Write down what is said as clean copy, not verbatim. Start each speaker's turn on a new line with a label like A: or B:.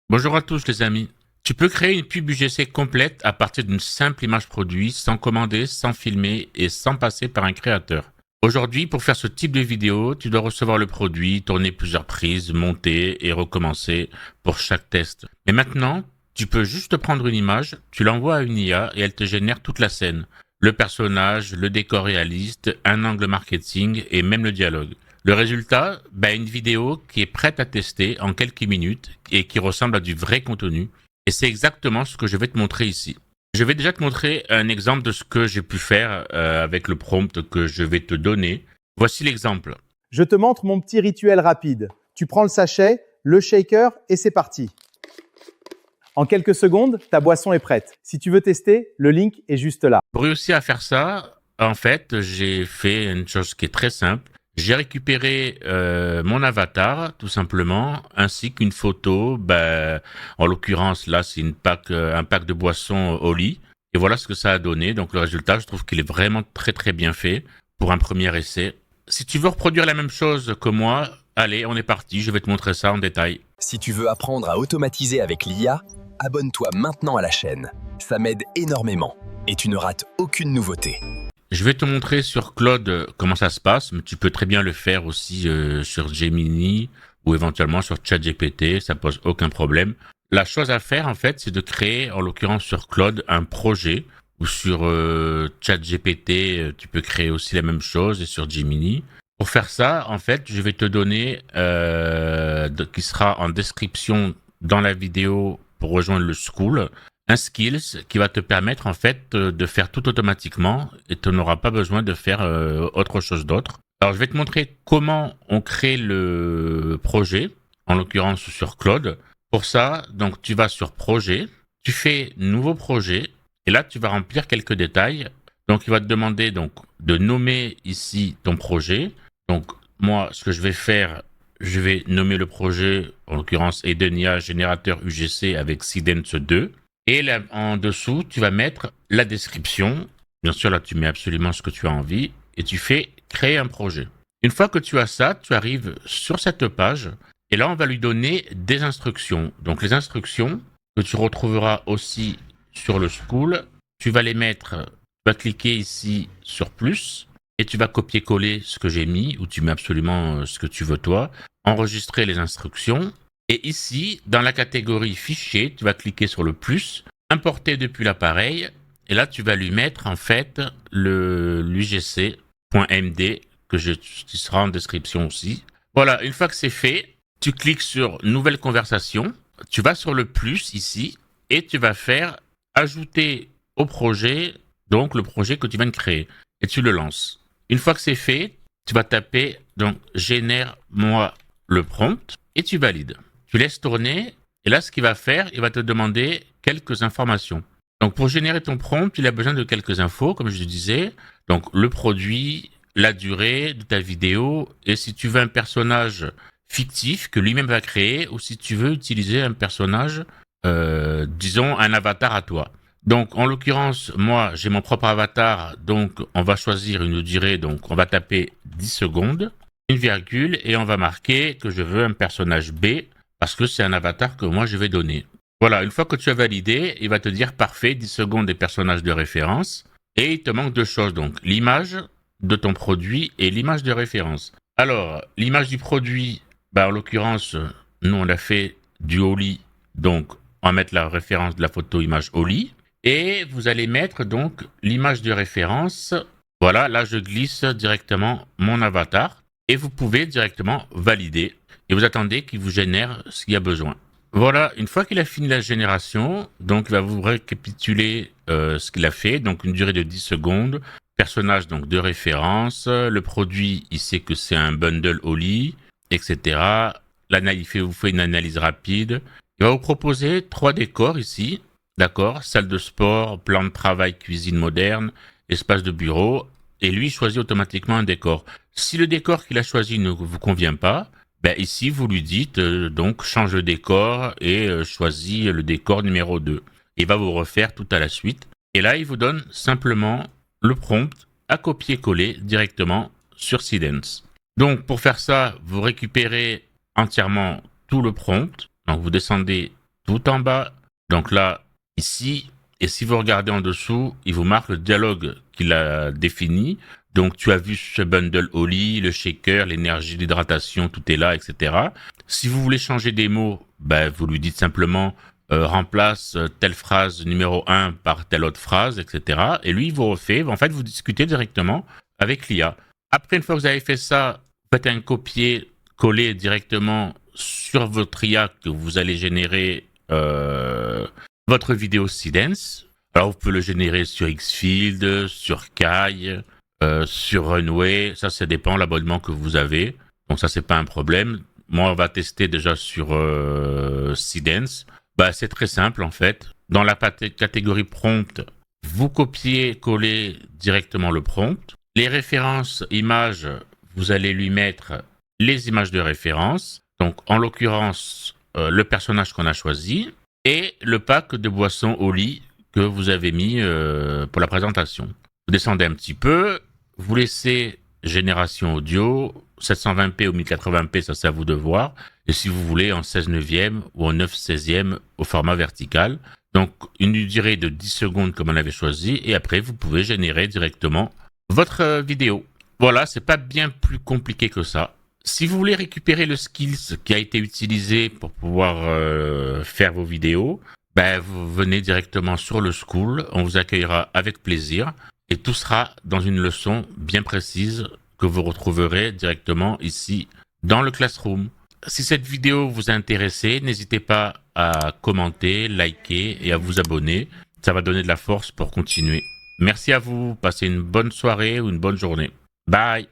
A: Bonjour à tous les amis. Tu peux créer une pub UGC complète à partir d'une simple image produit, sans commander, sans filmer et sans passer par un créateur. Aujourd'hui, pour faire ce type de vidéo, tu dois recevoir le produit, tourner plusieurs prises, monter et recommencer pour chaque test. Mais maintenant, tu peux juste prendre une image, tu l'envoies à une IA et elle te génère toute la scène. Le personnage, le décor réaliste, un angle marketing et même le dialogue. Le résultat, une vidéo qui est prête à tester en quelques minutes et qui ressemble à du vrai contenu. Et c'est exactement ce que je vais te montrer ici. Je vais déjà te montrer un exemple de ce que j'ai pu faire avec le prompt que je vais te donner. Voici l'exemple.
B: Je te montre mon petit rituel rapide. Tu prends le sachet, le shaker et c'est parti. En quelques secondes, ta boisson est prête. Si tu veux tester, le link est juste là.
A: Pour réussir à faire ça, en fait, j'ai fait une chose qui est très simple. J'ai récupéré mon avatar, tout simplement, ainsi qu'une photo. En l'occurrence, là, c'est un pack de boissons au lit. Et voilà ce que ça a donné. Donc, le résultat, je trouve qu'il est vraiment très, très bien fait pour un premier essai. Si tu veux reproduire la même chose que moi, allez, on est parti. Je vais te montrer ça en détail.
C: Si tu veux apprendre à automatiser avec l'IA, abonne-toi maintenant à la chaîne. Ça m'aide énormément et tu ne rates aucune nouveauté.
A: Je vais te montrer sur Claude comment ça se passe, mais tu peux très bien le faire aussi sur Gemini ou éventuellement sur ChatGPT, ça pose aucun problème. La chose à faire en fait, c'est de créer, en l'occurrence sur Claude, un projet ou sur ChatGPT, tu peux créer aussi la même chose et sur Gemini. Pour faire ça, en fait, je vais te donner, qui sera en description dans la vidéo pour rejoindre le school, un skills qui va te permettre en fait de faire tout automatiquement et tu n'auras pas besoin de faire autre chose d'autre. Alors je vais te montrer comment on crée le projet, en l'occurrence sur Claude. Pour ça, donc tu vas sur projet, tu fais nouveau projet et là tu vas remplir quelques détails. Donc il va te demander donc de nommer ici ton projet. Donc moi ce que je vais faire, je vais nommer le projet, en l'occurrence Edenia générateur UGC avec Seedance 2. Et là, en dessous, tu vas mettre la description. Bien sûr, là, tu mets absolument ce que tu as envie et tu fais créer un projet. Une fois que tu as ça, tu arrives sur cette page et là, on va lui donner des instructions. Donc, les instructions que tu retrouveras aussi sur le school, tu vas les mettre, tu vas cliquer ici sur plus et tu vas copier-coller ce que j'ai mis ou tu mets absolument ce que tu veux toi, enregistrer les instructions. Et ici, dans la catégorie fichier, tu vas cliquer sur le plus, importer depuis l'appareil, et là, tu vas lui mettre en fait l'UGC.md qui sera en description aussi. Voilà, une fois que c'est fait, tu cliques sur nouvelle conversation, tu vas sur le plus ici, et tu vas faire ajouter au projet, donc le projet que tu viens de créer, et tu le lances. Une fois que c'est fait, tu vas taper donc génère-moi le prompt, et tu valides. Tu laisses tourner, et là, ce qu'il va faire, il va te demander quelques informations. Donc, pour générer ton prompt, il a besoin de quelques infos, comme je le disais. Donc, le produit, la durée de ta vidéo, et si tu veux un personnage fictif que lui-même va créer, ou si tu veux utiliser un personnage, disons, un avatar à toi. Donc, en l'occurrence, moi, j'ai mon propre avatar, donc on va choisir une durée, donc on va taper 10 secondes, une virgule, et on va marquer que je veux un personnage B, parce que c'est un avatar que moi je vais donner. Voilà, une fois que tu as validé, il va te dire parfait, 10 secondes des personnages de référence, et il te manque deux choses, donc l'image de ton produit et l'image de référence. Alors, l'image du produit, en l'occurrence, nous on a fait du Oli, donc on va mettre la référence de la photo image Oli, et vous allez mettre donc l'image de référence. Voilà, là je glisse directement mon avatar, et vous pouvez directement valider. Et vous attendez qu'il vous génère ce qu'il y a besoin. Voilà, une fois qu'il a fini la génération, donc il va vous récapituler ce qu'il a fait, donc une durée de 10 secondes, personnage donc de référence, le produit, il sait que c'est un bundle Oli, etc. L'analyse, il vous fait une analyse rapide. Il va vous proposer 3 décors ici, d'accord, salle de sport, plan de travail, cuisine moderne, espace de bureau, et lui il choisit automatiquement un décor. Si le décor qu'il a choisi ne vous convient pas, ici, vous lui dites donc change de décor et choisis le décor numéro 2. Il va vous refaire tout à la suite. Et là, il vous donne simplement le prompt à copier-coller directement sur Seedance. Donc, pour faire ça, vous récupérez entièrement tout le prompt. Donc, vous descendez tout en bas. Donc là, ici, et si vous regardez en dessous, il vous marque le dialogue qu'il a défini. Donc tu as vu ce bundle Oli, le shaker, l'énergie, l'hydratation, tout est là, etc. Si vous voulez changer des mots, vous lui dites simplement remplace telle phrase numéro 1 par telle autre phrase, etc. Et lui, il vous refait. En fait, vous discutez directement avec l'IA. Après, une fois que vous avez fait ça, faites un copier-coller directement sur votre IA que vous allez générer votre vidéo Seedance. Alors, vous pouvez le générer sur Xfield, sur Kai, sur Runway. Ça dépend de l'abonnement que vous avez. Donc, ça, c'est pas un problème. Moi, on va tester déjà sur Seedance. C'est très simple, en fait. Dans la catégorie prompt, vous copiez-collez directement le prompt. Les références images, vous allez lui mettre les images de référence. Donc, en l'occurrence, le personnage qu'on a choisi et le pack de boissons au lit que vous avez mis pour la présentation. Vous descendez un petit peu, vous laissez génération audio, 720p ou 1080p, ça c'est à vous de voir. Et si vous voulez en 16/9 ou en 9/16 au format vertical. Donc, une durée de 10 secondes comme on avait choisi. Et après, vous pouvez générer directement votre vidéo. Voilà, c'est pas bien plus compliqué que ça. Si vous voulez récupérer le skills qui a été utilisé pour pouvoir faire vos vidéos, vous venez directement sur le School, on vous accueillera avec plaisir et tout sera dans une leçon bien précise que vous retrouverez directement ici dans le Classroom. Si cette vidéo vous a intéressé, n'hésitez pas à commenter, liker et à vous abonner. Ça va donner de la force pour continuer. Merci à vous, passez une bonne soirée ou une bonne journée. Bye!